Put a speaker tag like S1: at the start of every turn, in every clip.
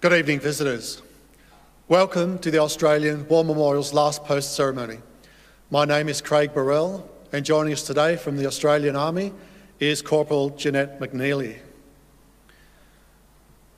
S1: Good evening, visitors. Welcome to the Australian War Memorial's last post ceremony. My name is Craig Burrell, and joining us today from the Australian Army is Corporal Jeanette McNeely.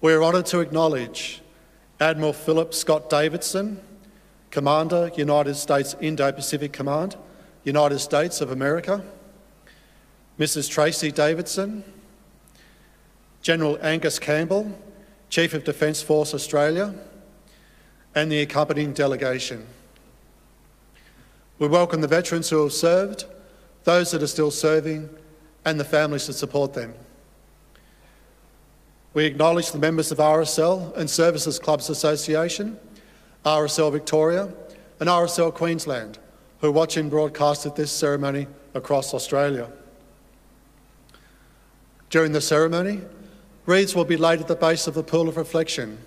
S1: We are honoured to acknowledge Admiral Philip Scott Davidson, Commander, United States Indo-Pacific Command, United States of America, Mrs. Tracy Davidson, General Angus Campbell, Chief of Defence Force Australia, and the accompanying delegation. We welcome the veterans who have served, those that are still serving, and the families that support them. We acknowledge the members of RSL and Services Clubs Association, RSL Victoria, and RSL Queensland, who watch and broadcast at this ceremony across Australia. During the ceremony, wreaths will be laid at the base of the pool of reflection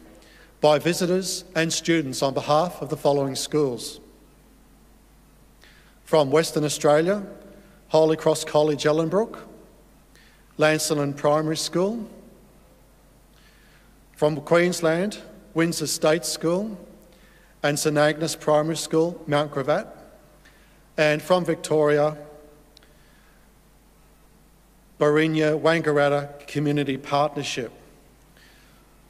S1: by visitors and students on behalf of the following schools. From Western Australia, Holy Cross College Ellenbrook, Lancelin Primary School. From Queensland, Windsor State School and St Agnes Primary School, Mount Gravatt. And from Victoria, Barinya Wangaratta Community Partnership.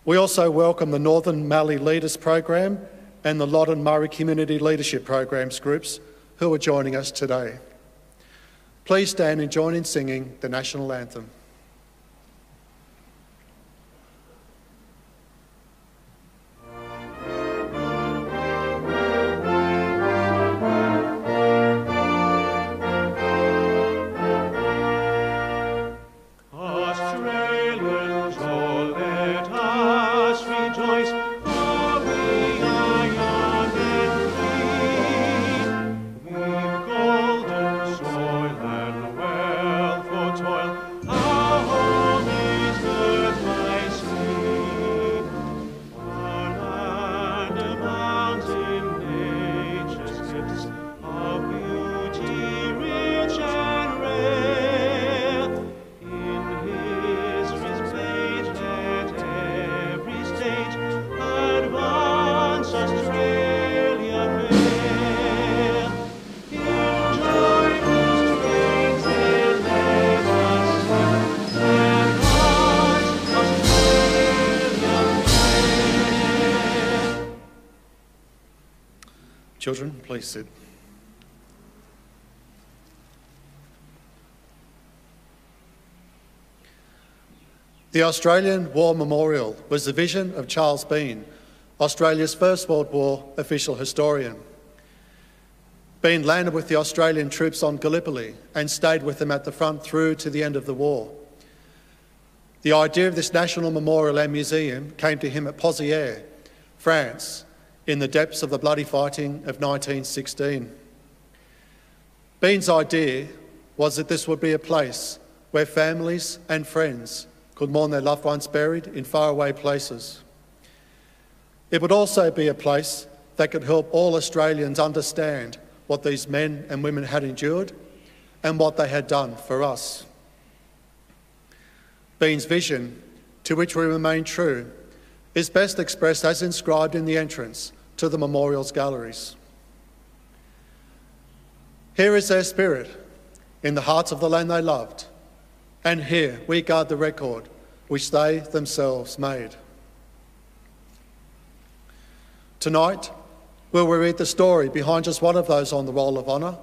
S1: We also welcome the Northern Mallee Leaders Program and the Loddon Murray Community Leadership Programs groups who are joining us today. Please stand and join in singing the National Anthem. Children, please sit. The Australian War Memorial was the vision of Charles Bean, Australia's First World War official historian. Bean landed with the Australian troops on Gallipoli and stayed with them at the front through to the end of the war. The idea of this national memorial and museum came to him at Pozières, France, in the depths of the bloody fighting of 1916. Bean's idea was that this would be a place where families and friends could mourn their loved ones buried in faraway places. It would also be a place that could help all Australians understand what these men and women had endured and what they had done for us. Bean's vision, to which we remain true, is best expressed as inscribed in the entrance to the memorial's galleries. Here is their spirit, in the hearts of the land they loved, and here we guard the record which they themselves made. Tonight, we'll read the story behind just one of those on the Roll of Honour,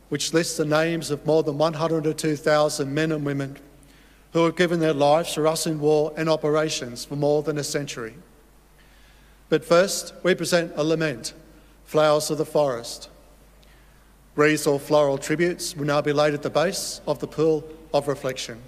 S1: which lists the names of more than 102,000 men and women who have given their lives for us in war and operations for more than a century. But first, we present a lament, Flowers of the Forest. Wreaths or floral tributes will now be laid at the base of the pool of reflection.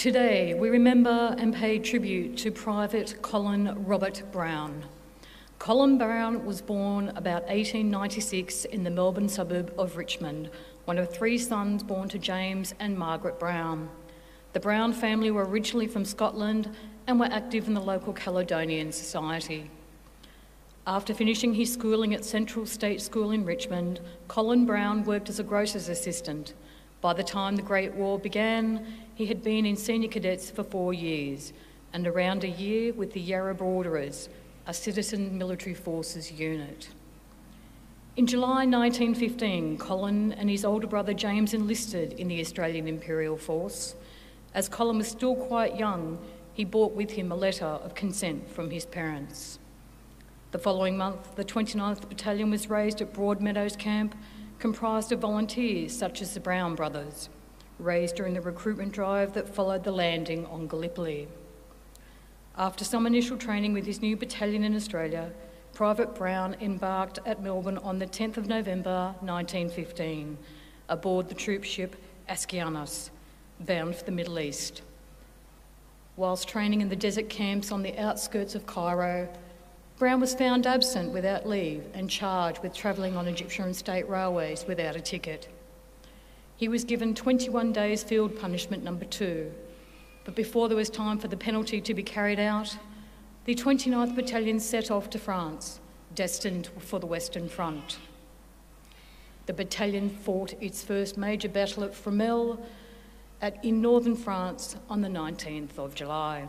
S2: Today, we remember and pay tribute to Private Colin Robert Brown. Colin Brown was born about 1896 in the Melbourne suburb of Richmond, one of 3 sons born to James and Margaret Brown. The Brown family were originally from Scotland and were active in the local Caledonian Society. After finishing his schooling at Central State School in Richmond, Colin Brown worked as a grocer's assistant. By the time the Great War began, he had been in senior cadets for 4 years and around a year with the Yarra Borderers, a citizen military forces unit. In July 1915, Colin and his older brother James enlisted in the Australian Imperial Force. As Colin was still quite young, he brought with him a letter of consent from his parents. The following month, the 29th Battalion was raised at Broadmeadows Camp, comprised of volunteers such as the Brown brothers, raised during the recruitment drive that followed the landing on Gallipoli. After some initial training with his new battalion in Australia, Private Brown embarked at Melbourne on the 10th of November 1915, aboard the troop ship Ascianus, bound for the Middle East. Whilst training in the desert camps on the outskirts of Cairo, Brown was found absent without leave and charged with travelling on Egyptian state railways without a ticket. He was given 21 days field punishment number 2, but before there was time for the penalty to be carried out, the 29th Battalion set off to France, destined for the Western Front. The battalion fought its first major battle at Fromelles in northern France on the 19th of July.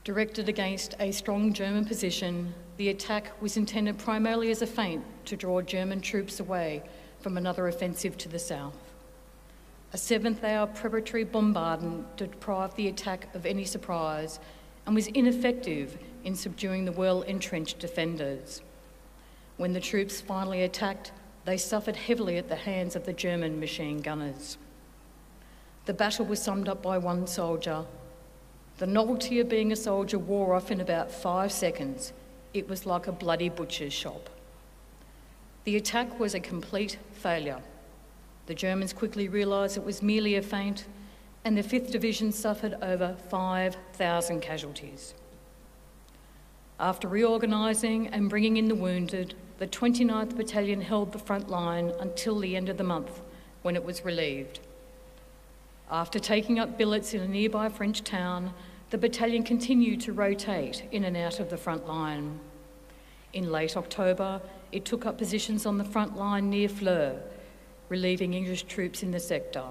S2: Directed against a strong German position, the attack was intended primarily as a feint to draw German troops away from another offensive to the south. A 7th-hour preparatory bombardment deprived the attack of any surprise and was ineffective in subduing the well-entrenched defenders. When the troops finally attacked, they suffered heavily at the hands of the German machine gunners. The battle was summed up by one soldier. The novelty of being a soldier wore off in about 5 seconds. It was like a bloody butcher's shop. The attack was a complete failure. The Germans quickly realised it was merely a feint, and the 5th Division suffered over 5,000 casualties. After reorganising and bringing in the wounded, the 29th Battalion held the front line until the end of the month, when it was relieved. After taking up billets in a nearby French town, the battalion continued to rotate in and out of the front line. In late October, it took up positions on the front line near Fleur, relieving English troops in the sector.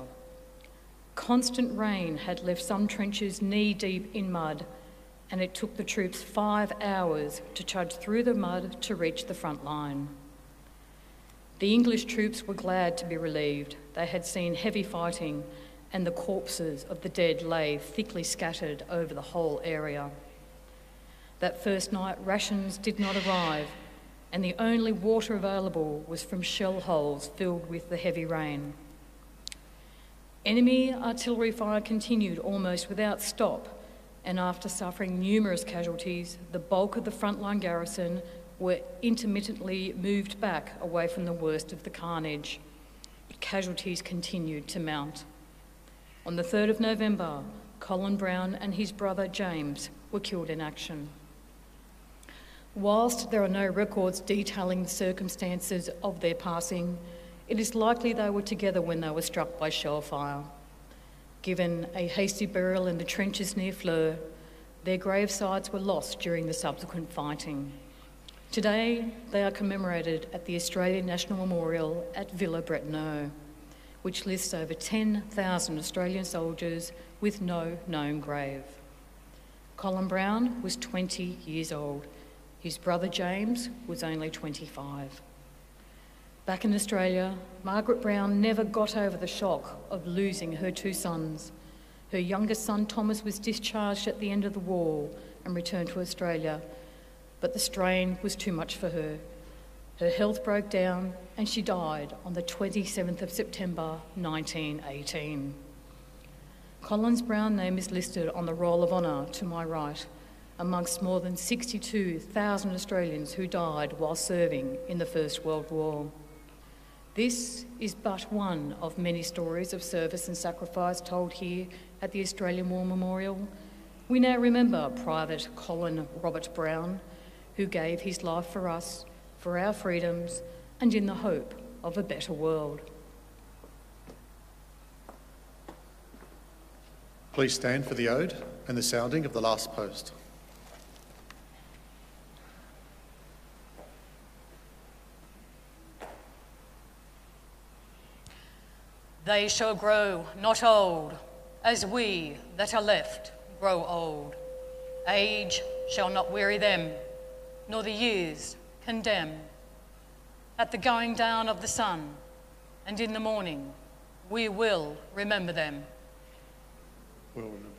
S2: Constant rain had left some trenches knee-deep in mud, and it took the troops 5 hours to trudge through the mud to reach the front line. The English troops were glad to be relieved. They had seen heavy fighting, and the corpses of the dead lay thickly scattered over the whole area. That first night, rations did not arrive, and the only water available was from shell holes filled with the heavy rain. Enemy artillery fire continued almost without stop, and after suffering numerous casualties, the bulk of the frontline garrison were intermittently moved back away from the worst of the carnage. Casualties continued to mount. On the 3rd of November, Colin Brown and his brother James were killed in action. Whilst there are no records detailing the circumstances of their passing, it is likely they were together when they were struck by shell fire. Given a hasty burial in the trenches near Fleur, their gravesites were lost during the subsequent fighting. Today, they are commemorated at the Australian National Memorial at Villa Bretonneux, which lists over 10,000 Australian soldiers with no known grave. Colin Brown was 20 years old. His brother James was only 25. Back in Australia, Margaret Brown never got over the shock of losing her 2 sons. Her youngest son Thomas was discharged at the end of the war and returned to Australia, but the strain was too much for her. Her health broke down and she died on the 27th of September 1918. Colin's Brown name is listed on the Roll of Honour to my right, amongst more than 62,000 Australians who died while serving in the First World War. This is but one of many stories of service and sacrifice told here at the Australian War Memorial. We now remember Private Colin Robert Brown, who gave his life for us, for our freedoms, and in the hope of a better world.
S1: Please stand for the ode and the sounding of the last post.
S2: They shall grow not old, as we that are left grow old. Age shall not weary them, nor the years condemn. At the going down of the sun, and in the morning, we will remember them.
S1: We'll remember them.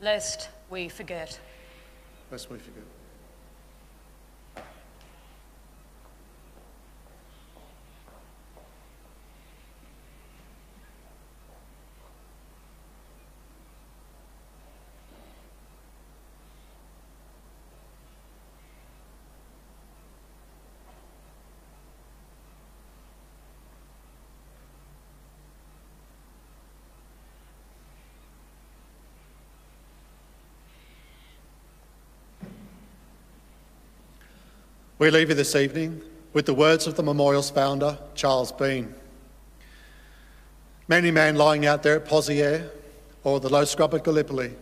S2: Lest we forget.
S1: Lest we forget. We leave you this evening with the words of the memorial's founder, Charles Bean. Many man lying out there at Pozières or the low scrub at Gallipoli,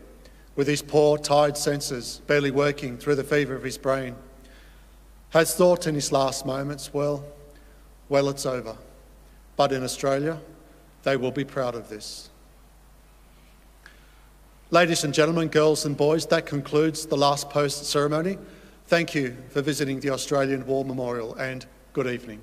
S1: with his poor, tired senses barely working through the fever of his brain, has thought in his last moments, well, it's over. But in Australia, they will be proud of this. Ladies and gentlemen, girls and boys, that concludes the last post ceremony. Thank you for visiting the Australian War Memorial and good evening.